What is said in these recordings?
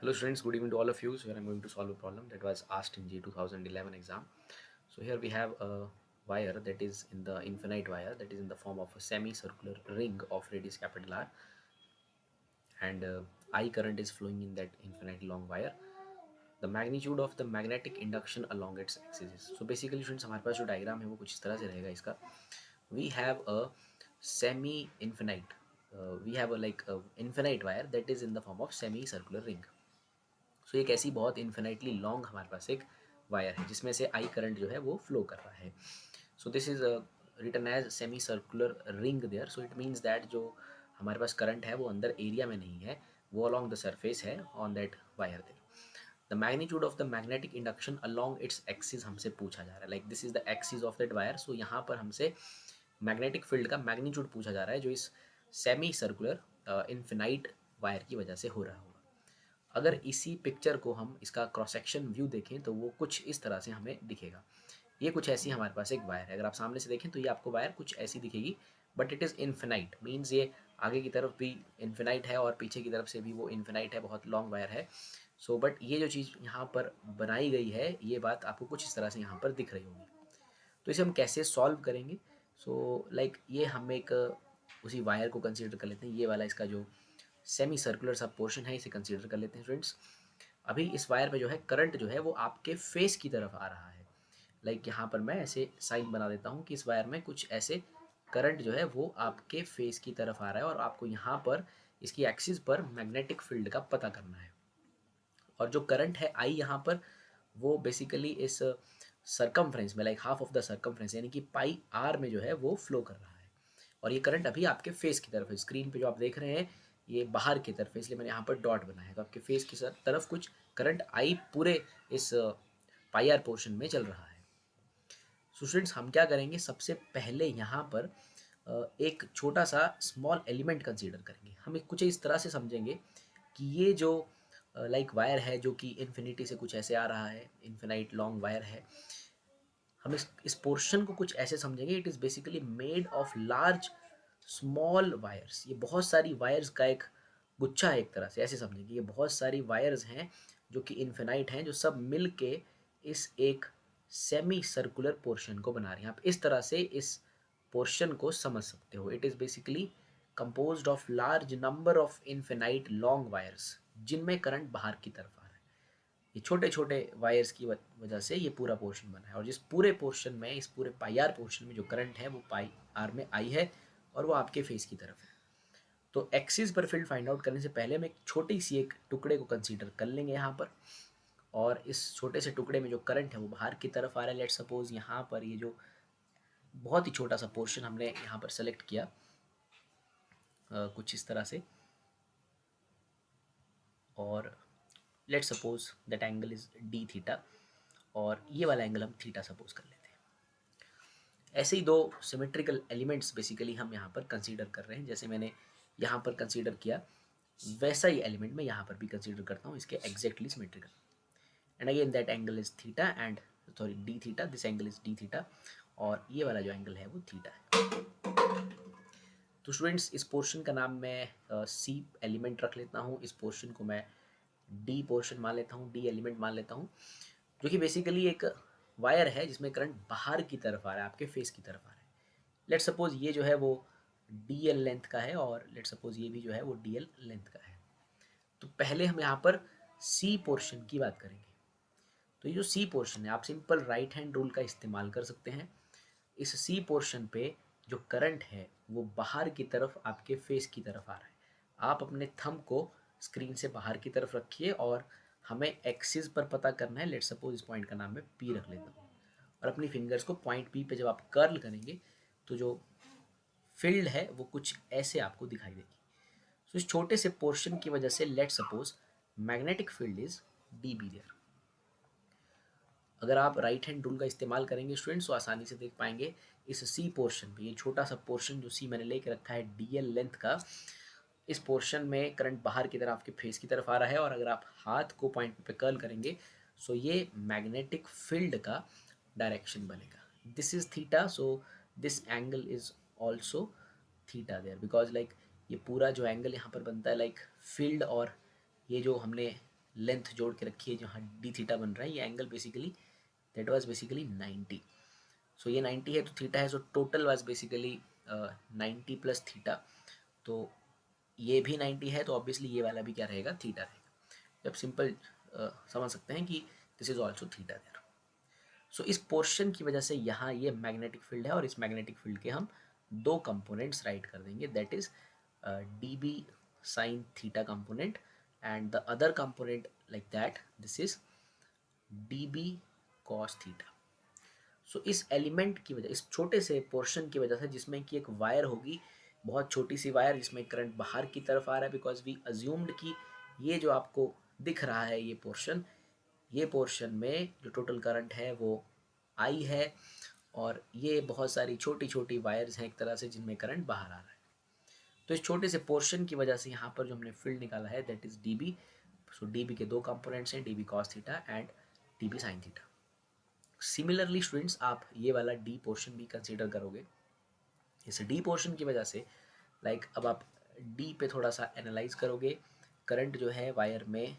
Hello students, good evening to all of you. So here I'm going to solve a problem that was asked in J 2011 exam. So here we have a wire that is in the infinite wire that is in the form of a semicircular ring of radius capital R, and I current is flowing in that infinite long wire. The magnitude of the magnetic induction along its axis is. So basically students हमारे पास जो diagram है वो कुछ इस तरह से रहेगा इसका. We have a semi infinite, we have a like a infinite wire that is in the form of semicircular ring. सो एक ऐसी बहुत इन्फिनाइटली लॉन्ग हमारे पास एक वायर है जिसमें से आई करंट जो है वो फ्लो कर रहा है. So this is written as semi circular ring there. So it means that जो हमारे पास करंट है वो अंदर एरिया में नहीं है, वो अलॉन्ग द सरफेस है on that wire there. The magnitude of the magnetic induction along its axis हमसे पूछा जा रहा है. Like this is the axis of that wire. So यहाँ पर हमसे मैग्नेटिक फील्ड का मैग्नीट्यूड पूछा जा रहा है जो इस सेमी सर्कुलर इन्फिनाइट वायर की वजह से हो रहा होगा. अगर इसी पिक्चर को हम इसका क्रॉस सेक्शन व्यू देखें तो वो कुछ इस तरह से हमें दिखेगा. ये कुछ ऐसी हमारे पास एक वायर है. अगर आप सामने से देखें तो ये आपको वायर कुछ ऐसी दिखेगी, but it is infinite. Means ये आगे की तरफ भी इन्फिनाइट है और पीछे की तरफ से भी वो इन्फिनाइट है, बहुत लॉन्ग वायर है. सो बट ये जो चीज़ यहाँ पर बनाई गई है ये बात आपको कुछ इस तरह से यहाँ पर दिख रही होगी. तो इसे हम कैसे सॉल्व करेंगे? सो लाइक ये हम एक उसी वायर को कंसिडर कर लेते हैं. ये वाला इसका जो सेमी सर्कुलर सा पोर्शन है इसे कंसीडर कर लेते हैं स्टूडेंट्स. अभी इस वायर पे जो है करंट जो है वो आपके फेस की तरफ आ रहा है. लाइक यहाँ पर मैं ऐसे साइन बना देता हूँ कि इस वायर में कुछ ऐसे करंट जो है वो आपके फेस की तरफ आ रहा है और आपको यहाँ पर इसकी एक्सिस पर मैग्नेटिक फील्ड का पता करना है. और जो करंट है आई यहाँ पर वो बेसिकली इस सरकमफ्रेंस में, like half of the circumference यानी कि पाई आर में जो है वो फ्लो कर रहा है. और ये करंट अभी आपके फेस की तरफ है. स्क्रीन पे जो आप देख रहे हैं ये बाहर की तरफ है, इसलिए मैंने यहाँ पर डॉट बनाया है. तो आपके फेस की तरफ कुछ करंट आई पूरे इस पाई आर पोर्शन में चल रहा है. सो स्टूडेंट्स हम क्या करेंगे, सबसे पहले यहाँ पर एक छोटा सा स्मॉल एलिमेंट कंसीडर करेंगे. हम एक कुछ इस तरह से समझेंगे कि ये जो लाइक वायर है जो कि इन्फिनिटी से कुछ ऐसे आ रहा है, इन्फिनाइट लॉन्ग वायर है. हम इस पोर्शन को कुछ ऐसे समझेंगे, it is basically made of large small wires. ये बहुत सारी वायर्स का एक गुच्छा है एक तरह से, ऐसे समझेंगे. ये बहुत सारी वायर्स हैं जो कि इन्फिनाइट हैं, जो सब मिल के इस एक सेमी सर्कुलर पोर्शन को बना रही हैं. आप इस तरह से इस पोर्शन को समझ सकते हो. It is basically composed of large number of infinite long wires जिनमें करंट बाहर की तरफ आ रहा है. ये छोटे छोटे वायर्स की वजह से ये पूरा पोर्शन बना है. और जिस पूरे पोर्शन में, इस पूरे पाई आर पोर्शन में जो करंट है वो पाई आर में आई है और वो आपके फेस की तरफ है. तो एक्सिस पर फील्ड फाइंड आउट करने से पहले हम एक छोटी सी एक टुकड़े को कंसीडर कर लेंगे यहाँ पर. और इस छोटे से टुकड़े में जो करंट है वो बाहर की तरफ आ रहा है. लेट सपोज यहाँ पर ये जो बहुत ही छोटा सा पोर्शन हमने यहाँ पर सेलेक्ट किया कुछ इस तरह से, और let suppose that angle is d theta और ये वाला एंगल हम थीटा सपोज कर लेते हैं. ऐसे ही दो सिमेट्रिकल एलिमेंट्स बेसिकली हम यहाँ पर कंसीडर कर रहे हैं. जैसे मैंने यहाँ पर कंसीडर किया वैसा ही एलिमेंट मैं यहाँ पर भी कंसीडर करता हूँ, इसके exactly symmetrical. And again that angle is theta and sorry D theta, this angle is d theta और ये वाला जो एंगल है वो थीटा है. तो स्टूडेंट्स इस पोर्शन का नाम मैं सी एलिमेंट रख लेता हूँ. इस पोर्शन को मैं डी पोर्शन मान लेता हूँ, डी एलिमेंट मान लेता हूँ, जो कि बेसिकली एक वायर है जिसमें करंट बाहर की तरफ आ रहा है, आपके फेस की तरफ आ रहा है. लेट सपोज ये जो है वो डी एल लेंथ का है और लेट सपोज ये भी जो है वो डी एल लेंथ का है. तो पहले हम यहाँ पर सी पोर्शन की बात करेंगे. तो ये जो सी पोर्शन है आप सिंपल राइट हैंड रूल का इस्तेमाल कर सकते हैं. इस सी पोर्शन पे जो करंट है वो बाहर की तरफ आपके फेस की तरफ आ रहा है. आप अपने थंब को स्क्रीन से बाहर की तरफ रखिए और हमें एक्सिस पर पता करना है. लेट सपोज इस पॉइंट का नाम मैं पी रख लेता हूँ और अपनी फिंगर्स को पॉइंट पी पे जब आप कर्ल करेंगे तो जो फील्ड है वो कुछ ऐसे आपको दिखाई देगी. सो इस छोटे से पोर्शन की वजह से let suppose magnetic field is D B there. अगर आप राइट हैंड रूल का इस्तेमाल करेंगे स्टूडेंट्स तो आसानी से देख पाएंगे इस सी पोर्शन पे, ये छोटा सा पोर्शन जो सी मैंने लेके रखा है डी एल लेंथ का, इस पोर्शन में करंट बाहर की तरफ आपके फेस की तरफ आ रहा है. और अगर आप हाथ को पॉइंट पे कर्ल करेंगे सो ये मैग्नेटिक फील्ड का डायरेक्शन बनेगा. This is theta, so this angle is also theta there because like ये पूरा जो एंगल यहाँ पर बनता है लाइक फील्ड और ये जो हमने लेंथ जोड़ के रखी है जहाँ डी थीटा बन रहा है, ये angle basically that was basically 90। सो ये 90 है तो थीटा है, so total was basically 90 plus theta. तो ये भी 90 है तो ऑब्वियसली ये वाला भी क्या रहेगा, थीटा रहेगा। जब सिंपल समझ सकते हैं कि this is also theta there. So इस पोर्शन की वजह से यहाँ ये मैग्नेटिक फील्ड है और इस मैग्नेटिक फील्ड के हम दो कंपोनेंट्स राइट कर देंगे, that is D B sine theta component and the other component like that this is D B cos theta. So इस एलिमेंट की वजह, इस छोटे से पोर्शन की वजह से जिसमें कि एक वायर होगी, बहुत छोटी सी वायर जिसमें करंट बाहर की तरफ आ रहा है, बिकॉज वी अज्यूम्ड कि ये जो आपको दिख रहा है ये पोर्शन में जो टोटल करंट है वो आई है, और ये बहुत सारी छोटी छोटी वायर्स हैं एक तरह से जिनमें करंट बाहर आ रहा है। तो इस छोटे से पोर्शन की वजह से यहाँ पर जो हमने फील्ड निकाला है that is D B. So D B के दो कंपोनेंट्स हैं, D B cos theta and D B sine theta. Similarly students आप ये वाला डी पोर्शन भी कंसीडर करोगे। इस डी पोर्शन की वजह से अब आप डी पे थोड़ा सा एनालाइज करोगे, करंट जो है वायर में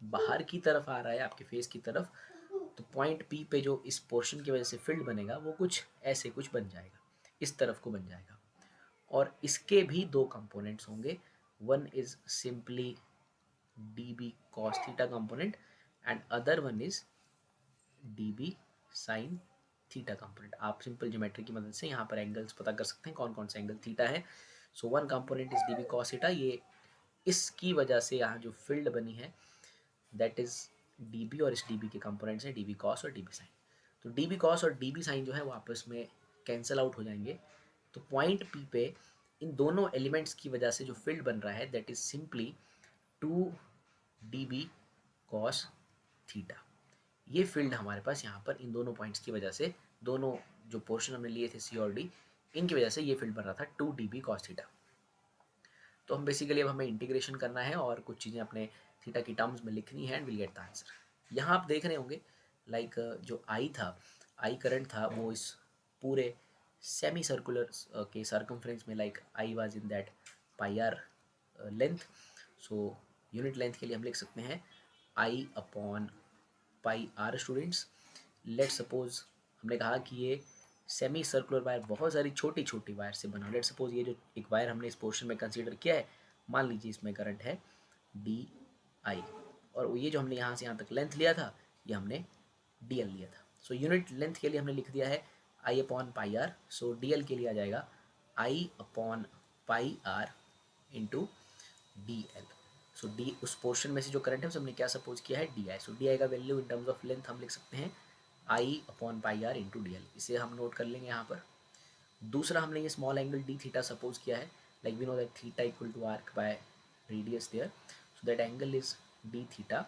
बाहर की तरफ आ रहा है आपके फेस की तरफ, तो पॉइंट पी पे जो इस पोर्शन की वजह से फील्ड बनेगा वो कुछ ऐसे कुछ बन जाएगा, इस तरफ को बन जाएगा। और इसके भी दो कंपोनेंट्स होंगे, one is simply D B cos theta component and other one is D B sine theta component. आप सिंपल ज्योमेट्री की मदद से यहाँ पर एंगल्स पता कर सकते हैं कौन कौन सा एंगल थीटा है। So one component is D B cos theta, ये इसकी वजह से यहाँ जो फील्ड बनी है दैट इज डी बी, और इस डी बी के कंपोनेंट्स हैं डी बी कॉस और डी बी साइन। तो डी बी कॉस और डी बी साइन जो है वो आपस में कैंसिल आउट हो जाएंगे। तो पॉइंट पी पे इन दोनों एलिमेंट्स की वजह से जो फील्ड बन रहा है that is simply two D B cos theta. ये फील्ड हमारे पास यहाँ पर इन दोनों पॉइंट्स की वजह से, दोनों जो पोर्शन हमने लिए थे सी और डी, इनकी वजह से ये फील्ड बन रहा था two D B cos theta. तो हम बेसिकली अब हमें इंटीग्रेशन करना है और कुछ चीज़ें अपने थीटा की टर्म्स में लिखनी है and will get the answer. यहाँ आप देख रहे होंगे जो आई था, आई करंट था, वो इस पूरे सेमी सर्कुलर के सर्कमफ्रेंस में I was in that pi r length. So unit length के लिए हम लिख सकते हैं I upon pi r. Students let suppose हमने कहा कि ये सेमी सर्कुलर वायर बहुत सारी छोटी छोटी वायर से बना। लेट सपोज ये जो एक वायर हमने इस पोर्शन में कंसीडर किया है, मान लीजिए इसमें करंट है डी आई, और ये जो हमने यहाँ से यहाँ तक लेंथ लिया था ये हमने डी एल लिया था। सो यूनिट लेंथ के लिए हमने लिख दिया है I upon pi r. So d l के लिए आ जाएगा I upon pi are into d l. So d उस पोर्शन में से जो करंट है उसे हमने क्या सपोज किया है, D I. So d I का value in terms of length हम लिख सकते हैं I upon pi are into d l. इसे हम नोट कर लेंगे यहाँ पर। दूसरा हमने ये small angle d theta suppose किया है, like we know that theta equal to arc by radius there, so that angle is d theta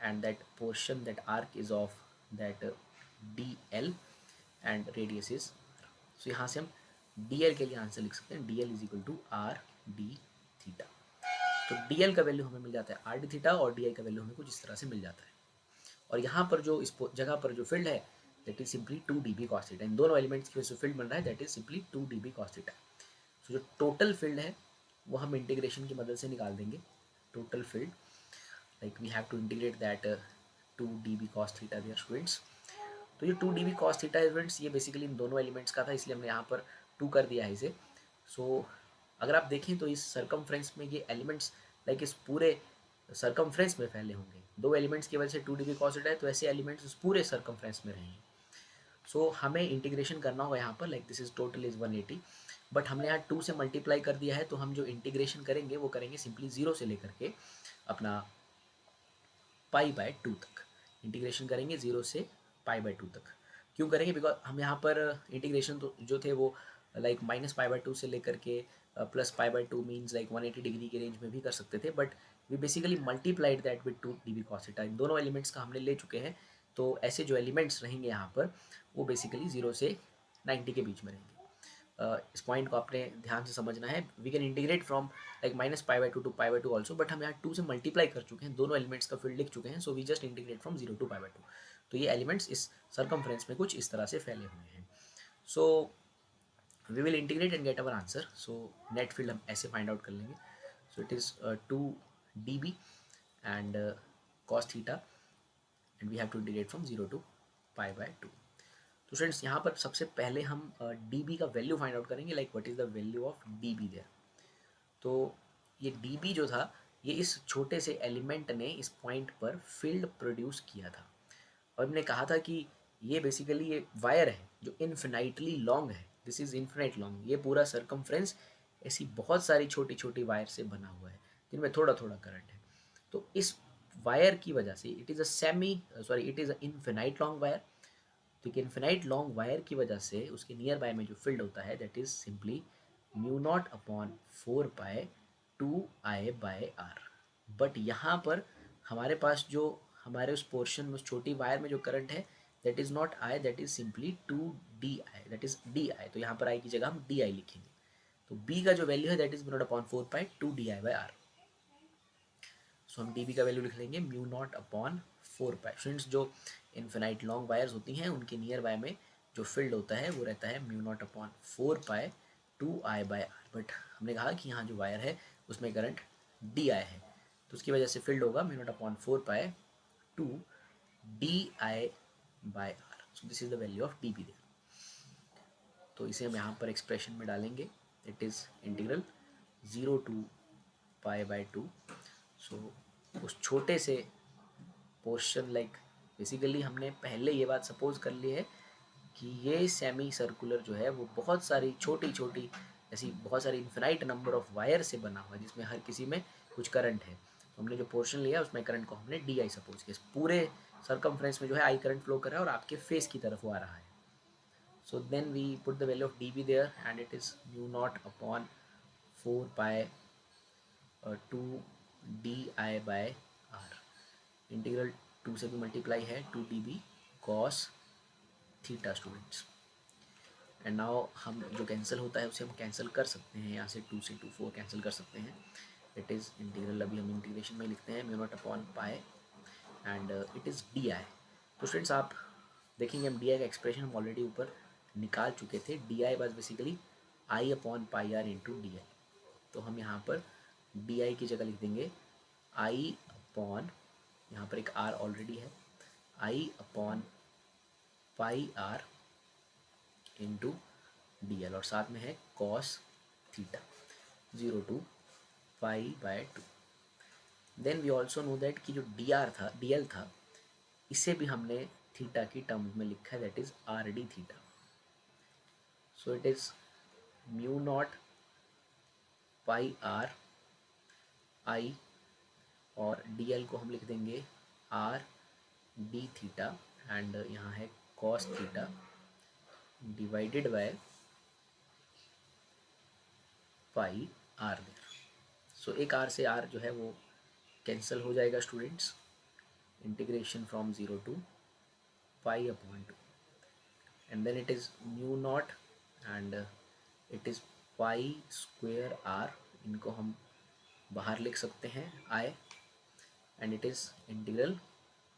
and that portion that arc is of that d l and radius is. So यहाँ से हम D l के लिए answer लिख सकते हैं D L is equal to R D theta. तो D L का वैल्यू हमें मिल जाता है आर डी थीटा और डी आई का वैल्यू हमें कुछ इस तरह से मिल जाता है। और यहाँ पर जो इस जगह पर जो फील्ड है that is simply two D B cos theta. इन दोनों एलिमेंट्स की वजह से फील्ड बन रहा है that is simply two D B cos theta. So जो टोटल फील्ड है वो हम इंटीग्रेशन की मदद से निकाल देंगे। Total field like we have to integrate that two D B cos theta there students. तो ये two D B cos theta students ये बेसिकली इन दोनों एलिमेंट्स का था, इसलिए हमने यहाँ पर टू कर दिया है इसे। सो अगर आप देखें तो इस सर्कमफ्रेंस में ये एलिमेंट्स इस पूरे सर्कमफ्रेंस में फैले होंगे। दो एलिमेंट्स की वजह से two D B cos theta है, तो ऐसे एलिमेंट्स उस पूरे सर्कमफ्रेंस में रहेंगे। सो हमें इंटीग्रेशन करना होगा यहाँ पर, like this is total is 180, but हमने यहाँ 2 से मल्टीप्लाई कर दिया है, तो हम जो इंटीग्रेशन करेंगे वो करेंगे सिंपली 0 से लेकर के अपना पाई बाय 2 तक। इंटीग्रेशन करेंगे 0 से पाई बाय 2 तक। क्यों करेंगे, बिकॉज हम यहाँ पर इंटीग्रेशन तो जो थे वो माइनस पाई बाय 2 से लेकर के plus pi by 2 means 180 degree के रेंज में भी कर सकते थे, but we basically multiplied that with 2 D B cos theta. इन दोनों एलिमेंट्स का हमने ले चुके हैं, तो ऐसे जो एलिमेंट्स रहेंगे यहाँ पर वो बेसिकली 0 से 90 के बीच में रहेंगे। इस पॉइंट को आपने ध्यान से समझना है। We can integrate from minus pi by 2 to pi by 2 also, but हम यहाँ 2 से मल्टीप्लाई कर चुके हैं, दोनों एलिमेंट्स का फील्ड लिख चुके हैं, so we just integrate from 0 to pi by 2। तो ये एलिमेंट्स इस सर्कमफ्रेंस में कुछ इस तरह से फैले हुए हैं। So we will integrate and get our answer. So net field हम ऐसे फाइंड आउट कर लेंगे। So it is 2 D B and cos theta and we have to integrate from 0 to pi by 2. तो स्टूडेंट्स यहाँ पर सबसे पहले हम dB का वैल्यू फाइंड आउट करेंगे, like what is the value of dB there. तो ये dB जो था ये इस छोटे से एलिमेंट ने इस पॉइंट पर फील्ड प्रोड्यूस किया था. और हमने कहा था कि ये बेसिकली ये वायर है जो इन्फिनाइटली लॉन्ग है. This is infinite long. ये पूरा सर्कमफ्रेंस ऐसी बहुत सारी छोटी छोटी वायर से बना हुआ है जिनमें थोड़ा थोड़ा करंट है. तो इस वायर की वजह से it is it is a infinite long wire. तो एक इन्फिनाइट लॉन्ग वायर की वजह से उसके नियर बाय में जो फील्ड होता है that is simply mu not upon 4 pi 2I/r. But यहाँ पर हमारे पास जो हमारे उस पोर्शन में उस छोटी वायर में जो करंट है that is not I, that is simply 2di, that is di. तो यहाँ पर आई की जगह हम di लिखेंगे. तो b का जो वैल्यू है that is mu not upon 4 pi 2di/r. सो हम dB का वैल्यू लिख लेंगे mu not upon 4 pi. Students जो इन्फिनाइट लॉन्ग वायर्स होती हैं उनके नियर बाय में जो फील्ड होता है वो रहता है mu not upon 4 pi 2I/r. But हमने कहा कि यहाँ जो वायर है उसमें करंट di है तो उसकी वजह से फील्ड होगा mu not upon 4 pi 2di/r. So this is the value of dB there. तो इसे हम यहाँ पर एक्सप्रेशन में डालेंगे. It is integral 0 to pi/2. So उस छोटे से पोर्शन, लाइक बेसिकली हमने पहले ये बात सपोज कर ली है कि ये सेमी सर्कुलर जो है वो बहुत सारी छोटी छोटी ऐसी बहुत सारी इन्फिनाइट नंबर ऑफ वायर से बना हुआ है जिसमें हर किसी में कुछ करंट है. तो हमने जो पोर्शन लिया उसमें करंट को हमने डी आई सपोज किया. पूरे सर्कमफ्रेंस में जो है आई करंट फ्लो कर रहा है और आपके फेस की तरफ वो आ रहा है. So then we put the value of D B there and it is mu not upon 4 pi 2di/r. Integral 2 से भी मल्टीप्लाई है 2dB cos theta students. And now हम जो कैंसिल होता है उसे हम कैंसिल कर सकते हैं. यहाँ से 2 से 2 4 कैंसिल कर सकते हैं. इट इज़ इंटीग्रल अभी हम इंटीग्रेशन में लिखते हैं mu not upon pi and it is D I. तो स्टूडेंट्स आप देखेंगे हम डी आई का एक्सप्रेशन हम ऑलरेडी ऊपर निकाल चुके थे. D I was basically I upon pi are into D I. तो हम यहाँ पर डी आई की जगह लिख देंगे आई अपॉन, यहाँ पर एक आर ऑलरेडी है, I upon pi are into d l और साथ में है cos theta 0 to pi/2. Then we also know that कि जो डी आर था डी एल था इसे भी हमने थीटा की टर्म्स में लिखा है that is are D theta. So it is mu not pi are आई और डी एल को हम लिख देंगे आर डी थीटा एंड यहाँ है cos theta divided by pi r there. So एक आर से आर जो है वो कैंसिल हो जाएगा students. Integration from 0 to pi/2 and then it is mu naught and it is pi square r. इनको हम बाहर लिख सकते हैं I and it is integral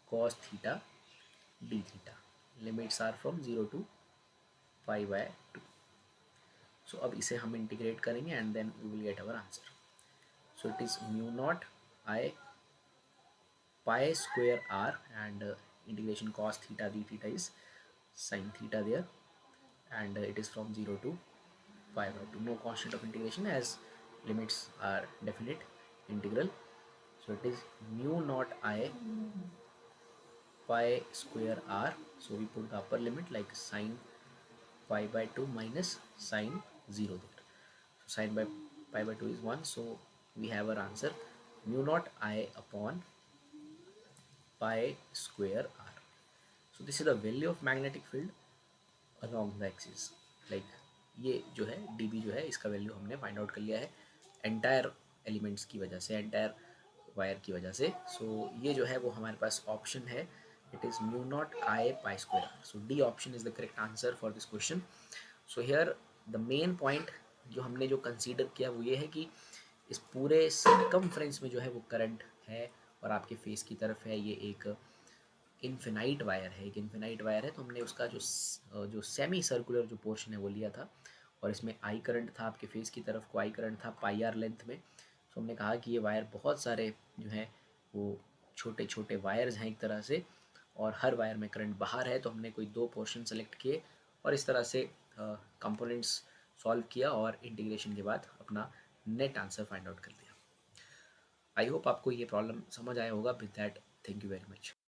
cos theta d theta. Limits are from 0 to pi/2. So अब इसे हम integrate करेंगे and then we will get our answer. So it is mu not I pi square r and integration cos theta d theta is sin theta there and it is from 0 to pi/2. No constant of integration as limits are definite integral. So it is mu naught I pi square r. So we put the upper limit like sin pi/2 minus sin 0 there. So sin by pi/2 is 1. So we have our answer mu naught I upon pi square r. So this is the value of magnetic field along the axis. Like ये जो है dB जो है इसका value हमने find out कर लिया है एंटायर एलिमेंट्स की वजह से, एंटायर वायर की वजह से. सो ये जो है वो हमारे पास ऑप्शन है. It is mu not I pi square R. So D option is the correct answer for this question. So here the main point जो हमने जो कंसीडर किया वो ये है कि इस पूरे सर्कमफ्रेंस में जो है वो करंट है और आपके फेस की तरफ है. ये एक इन्फिनाइट वायर है, एक इन्फिनाइट वायर है. तो हमने उसका जो सेमी सर्कुलर जो पोर्शन है वो लिया था और इसमें आई करंट था, आपके फेस की तरफ को आई करंट था पाई आर लेंथ में. तो हमने कहा कि ये वायर बहुत सारे जो है वो छोटे छोटे वायर्स हैं एक तरह से, और हर वायर में करंट बाहर है, तो हमने कोई दो पोर्शन सेलेक्ट किए और इस तरह से कंपोनेंट्स सॉल्व किया और इंटीग्रेशन के बाद अपना नेट आंसर फाइंड आउट कर दिया। आई होप आपको ये प्रॉब्लम समझ आया होगा। With that, thank you very much.